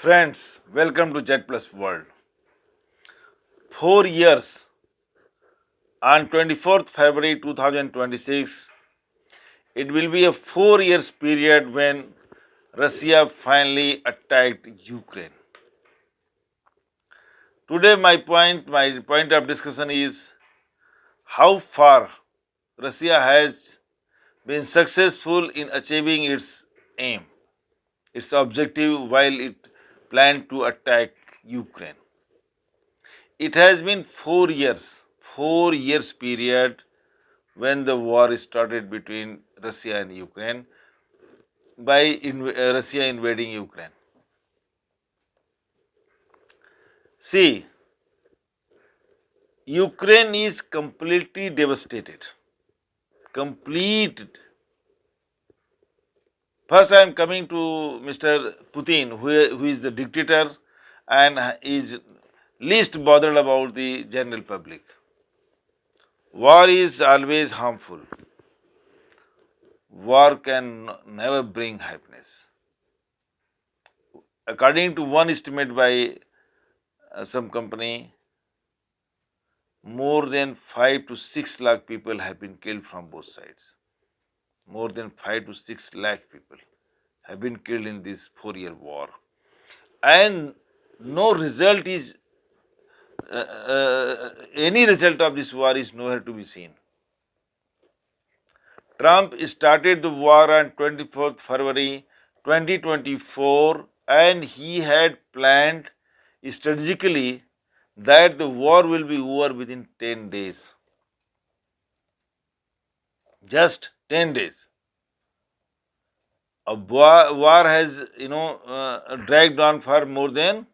Friends, welcome to Z Plus World. 4 years on 24th February 2026, it will be a 4 years period when Russia finally attacked Ukraine. Today, my point of discussion is how far Russia has been successful in achieving its aim, its objective while it planned to attack Ukraine. It has been 4 years period when the war started between Russia and Ukraine by Russia invading Ukraine. See, Ukraine is completely devastated. Completed. First, I am coming to Mr. Putin, who is the dictator and is least bothered about the general public. War is always harmful. War can never bring happiness. According to one estimate by some company, more than 5 to 6 lakh people have been killed from both sides. More than 5 to 6 lakh people have been killed in this 4-year war. And no result is, any result of this war is nowhere to be seen. Trump started the war on 24th February 2024 and he had planned strategically that the war will be over within 10 days. Just 10 days. A war has, dragged on for more than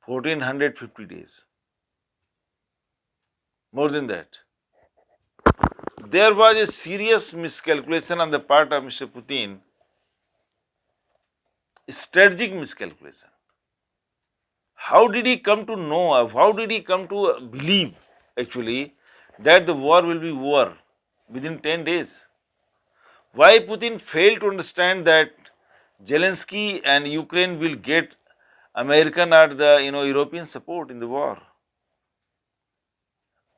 1450 days. More than that. There was a serious miscalculation on the part of Mr. Putin, strategic miscalculation. How did he come to know, how did he come to believe actually that the war will be over within 10 days? Why Putin failed to understand that Zelensky and Ukraine will get American or the European support in the war?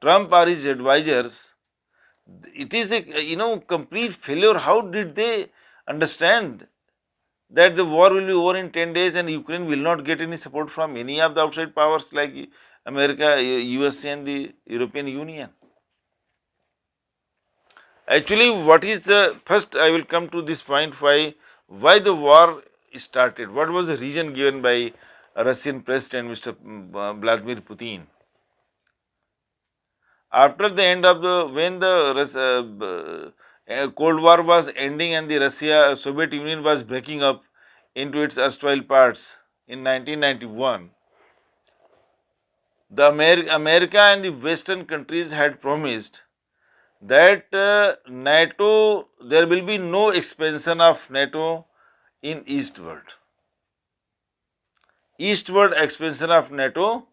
Trump or his advisors, it is a complete failure. How did they understand that the war will be over in 10 days and Ukraine will not get any support from any of the outside powers like America, USA and the European Union? Actually, what is the, first I will come to this point, why the war started. What was the reason given by Russian President Mr. Vladimir Putin? After the end of when the Cold War was ending and the Soviet Union was breaking up into its erstwhile parts in 1991, the America and the Western countries had promised that NATO, there will be no expansion of NATO in eastward. Eastward expansion of NATO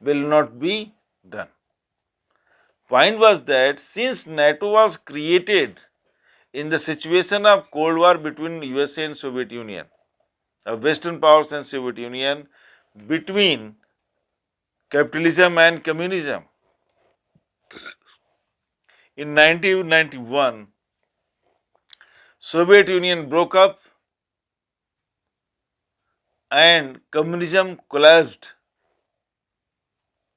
will not be done. Point was that since NATO was created in the situation of Cold War between USA and Soviet Union, Western powers and Soviet Union, between capitalism and communism, in 1991, Soviet Union broke up and communism collapsed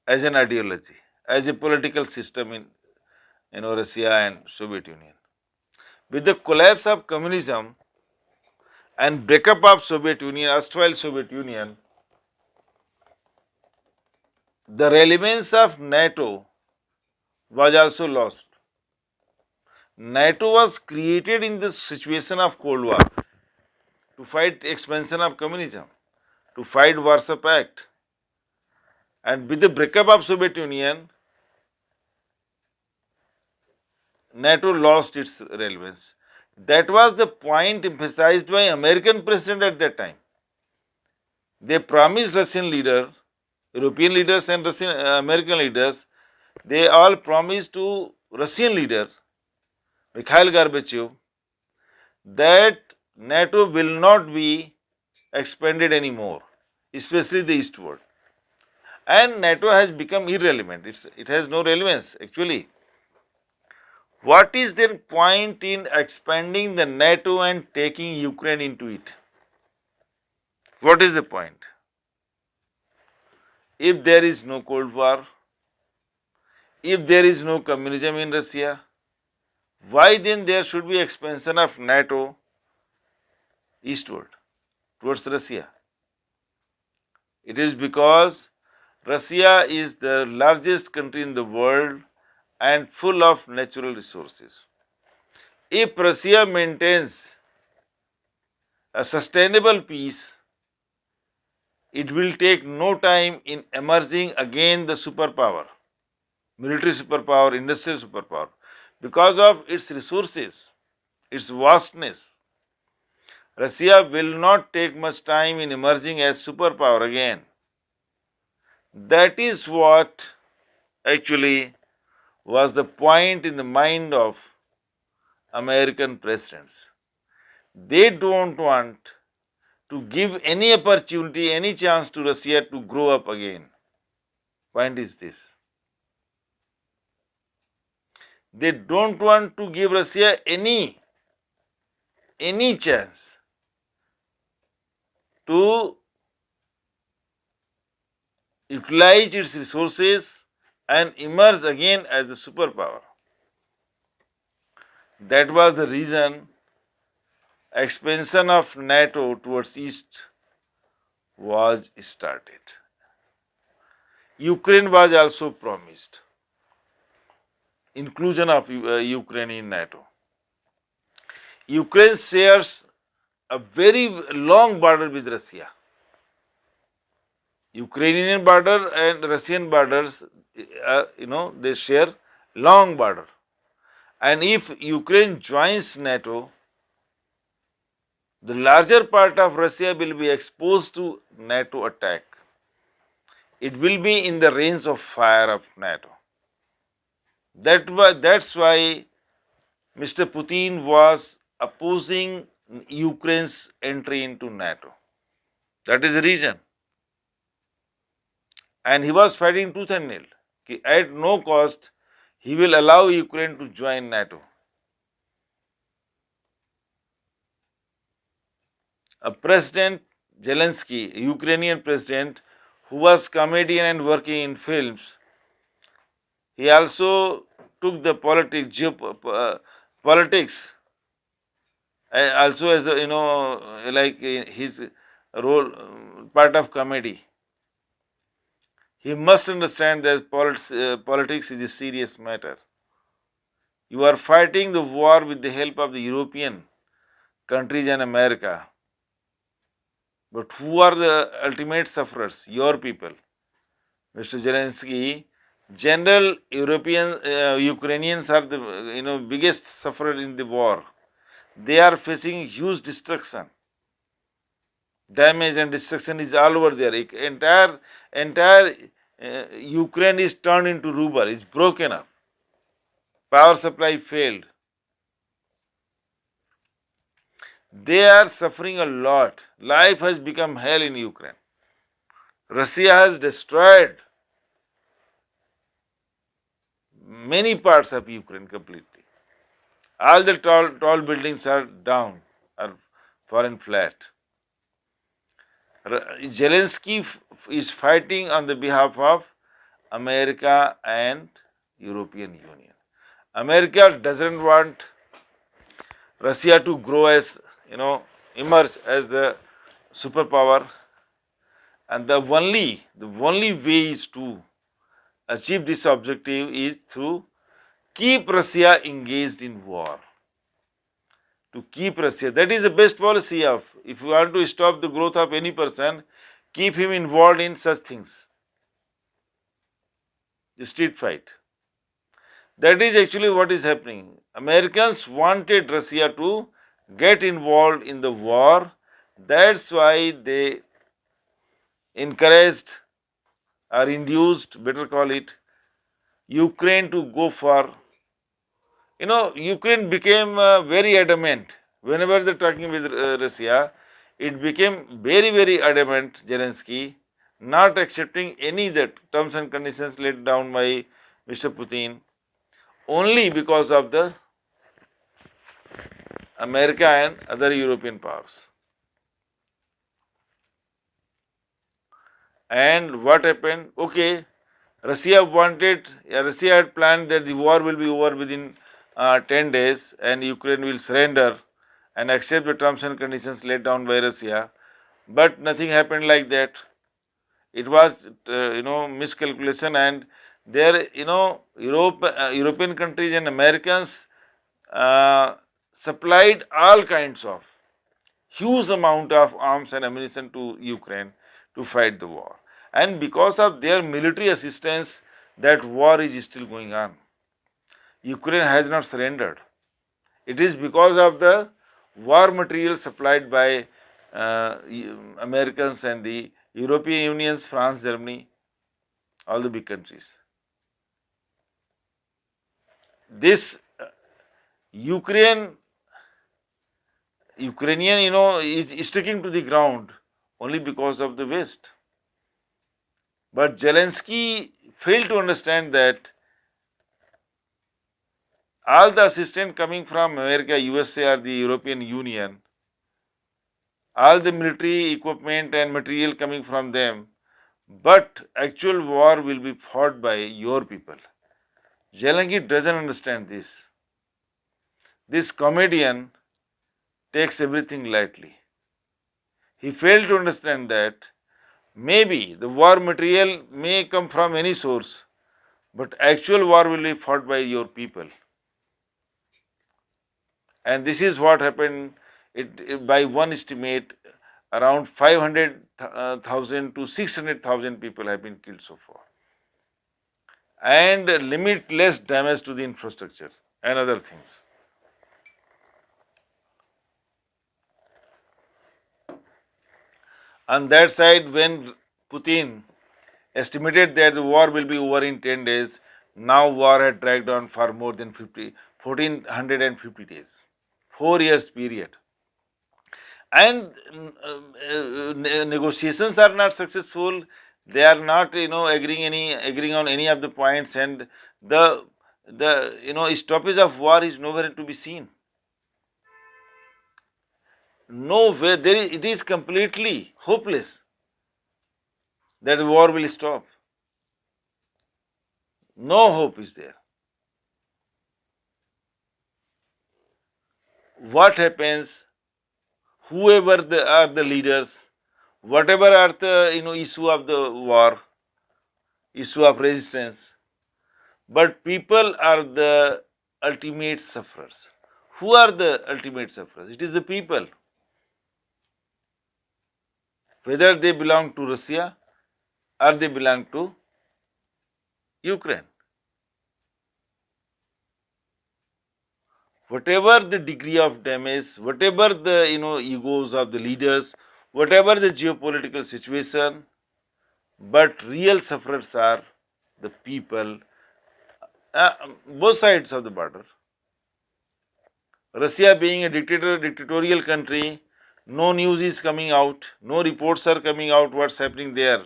as an ideology, as a political system in Russia and Soviet Union. With the collapse of communism and breakup of Soviet Union, erstwhile Soviet Union, the relevance of NATO was also lost. NATO was created in the situation of Cold War to fight expansion of communism, to fight Warsaw Pact, and with the breakup of Soviet Union, NATO lost its relevance. That was the point emphasized by American president at that time. They promised Russian leader, European leaders and American leaders, they all promised to Russian leader Mikhail Gorbachev that NATO will not be expanded anymore, especially the eastward. And NATO has become irrelevant. It has no relevance actually. What is their point in expanding the NATO and taking Ukraine into it? What is the point? If there is no Cold War, if there is no communism in Russia, why then there should be expansion of NATO eastward towards Russia? It is because Russia is the largest country in the world and full of natural resources. If Russia maintains a sustainable peace, it will take no time in emerging again the superpower, military superpower, industrial superpower, because of its resources, its vastness. Russia will not take much time in emerging as superpower again. That is what actually was the point in the mind of American presidents. They don't want to give any opportunity, any chance to Russia to grow up again. Point is this. They don't want to give Russia any chance to utilize its resources and emerge again as the superpower. That was the reason expansion of NATO towards east was started. Ukraine was also promised inclusion of Ukraine in NATO. Ukraine shares a very long border with Russia. Ukrainian border and Russian borders, they share long border. And if Ukraine joins NATO, the larger part of Russia will be exposed to NATO attack. It will be in the range of fire of NATO. That's why Mr. Putin was opposing Ukraine's entry into NATO. That is the reason. And he was fighting tooth and nail. At no cost, he will allow Ukraine to join NATO. A President Zelensky, Ukrainian president, who was comedian and working in films, he also took the politics, also as like his role, part of comedy. He must understand that politics is a serious matter. You are fighting the war with the help of the European countries and America. But who are the ultimate sufferers? Your people. Mr. Zelensky, general Ukrainians are the biggest sufferer in the war. They are facing huge destruction. Damage and destruction is all over there. Entire Ukraine is turned into rubble, is broken up. Power supply failed. They are suffering a lot. Life has become hell in Ukraine. Russia has destroyed many parts of Ukraine completely. All the tall buildings are down, are fallen flat. Zelensky is fighting on the behalf of America and European Union. America doesn't want Russia to grow as, emerge as the superpower, and the only way is to achieve this objective is through keep Russia engaged in war. To keep Russia, that is the best policy of, if you want to stop the growth of any person, keep him involved in such things. The street fight. That is actually what is happening. Americans wanted Russia to get involved in the war. That's why they encouraged or induced, better call it, Ukraine to go for, Ukraine became very adamant. Whenever they're talking with Russia, it became very, very adamant, Zelensky, not accepting any that terms and conditions laid down by Mr. Putin, only because of the America and other European powers. And what happened? Okay, Russia had planned that the war will be over within 10 days and Ukraine will surrender and accept the terms and conditions laid down by Russia. But nothing happened like that. It was, miscalculation, and there, European countries and Americans uh, supplied all kinds of huge amount of arms and ammunition to Ukraine to fight the war. And because of their military assistance, that war is still going on. Ukraine has not surrendered. It is because of the war material supplied by Americans and the European Unions, France, Germany, all the big countries. This Ukrainian, is sticking to the ground only because of the West. But Zelensky failed to understand that all the assistance coming from America, USA or the European Union, all the military equipment and material coming from them, but actual war will be fought by your people. Zelensky doesn't understand this. This comedian takes everything lightly. He failed to understand that maybe the war material may come from any source, but actual war will be fought by your people. And this is what happened. By one estimate, around 500,000 to 600,000 people have been killed so far, and limitless damage to the infrastructure and other things. On that side, when Putin estimated that the war will be over in 10 days, now war had dragged on for more than 1,450 days, 4 years period. And negotiations are not successful. They are not, agreeing on any of the points, and the stoppage of war is nowhere to be seen. Nowhere. It is completely hopeless that the war will stop. No hope is there. What happens? Whoever are the leaders, whatever are the issue of the war, issue of resistance, but people are the ultimate sufferers. Who are the ultimate sufferers? It is the people. Whether they belong to Russia or they belong to Ukraine. Whatever the degree of damage, whatever the egos of the leaders, whatever the geopolitical situation, but real sufferers are the people, both sides of the border. Russia being a dictatorial country, no news is coming out, no reports are coming out what's happening there.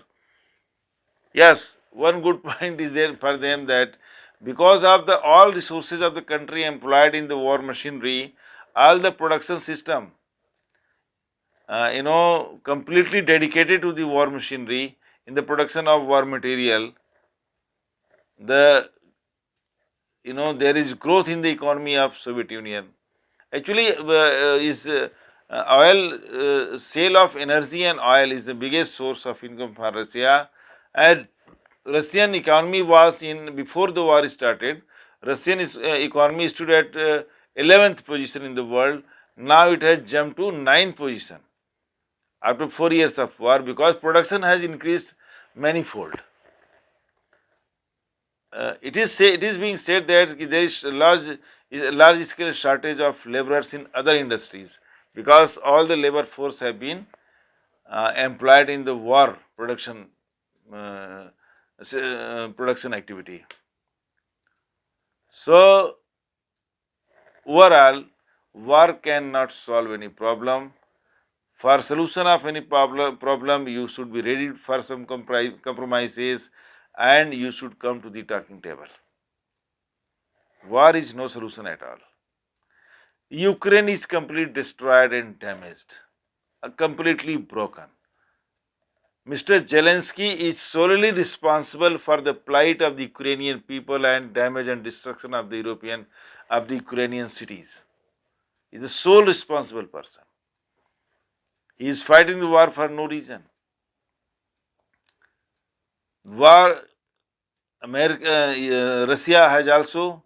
Yes, one good point is there for them, that because of the all resources of the country employed in the war machinery, all the production system, completely dedicated to the war machinery in the production of war material, there is growth in the economy of Soviet Union. Actually, oil, sale of energy and oil is the biggest source of income for Russia, and Russian economy was before the war started, Russian economy stood at 11th position in the world. Now it has jumped to 9th position after 4 years of war, because production has increased manifold. It is being said that there is a large scale shortage of laborers in other industries, because all the labor force have been employed in the war production activity. So overall, war cannot solve any problem. For solution of any problem, you should be ready for some compromises, and you should come to the talking table. War is no solution at all. Ukraine is completely destroyed and damaged, completely broken. Mr. Zelensky is solely responsible for the plight of the Ukrainian people and damage and destruction of the Ukrainian cities. He is the sole responsible person. He is fighting the war for no reason. War, Russia has also,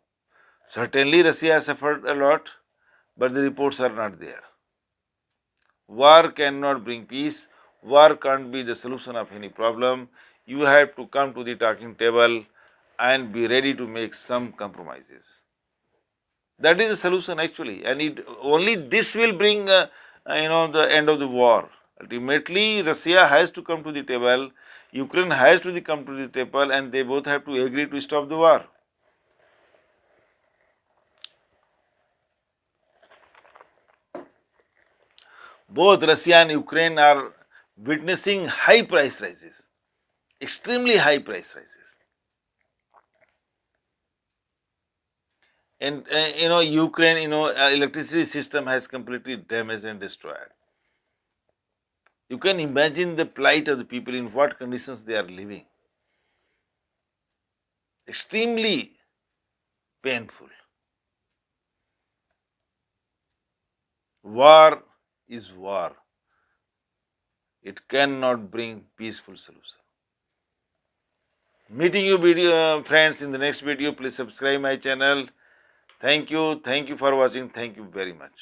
certainly Russia has suffered a lot, but the reports are not there. War cannot bring peace. War can't be the solution of any problem. You have to come to the talking table and be ready to make some compromises. That is the solution actually, and only this will bring the end of the war. Ultimately, Russia has to come to the table, Ukraine has to come to the table, and they both have to agree to stop the war. Both Russia and Ukraine are witnessing high price rises, extremely high price rises. And Ukraine, electricity system has completely damaged and destroyed. You can imagine the plight of the people, in what conditions they are living. Extremely painful. War is war. It cannot bring peaceful solution. Meeting you friends in the next video. Please subscribe my channel. Thank you for watching. Thank you very much.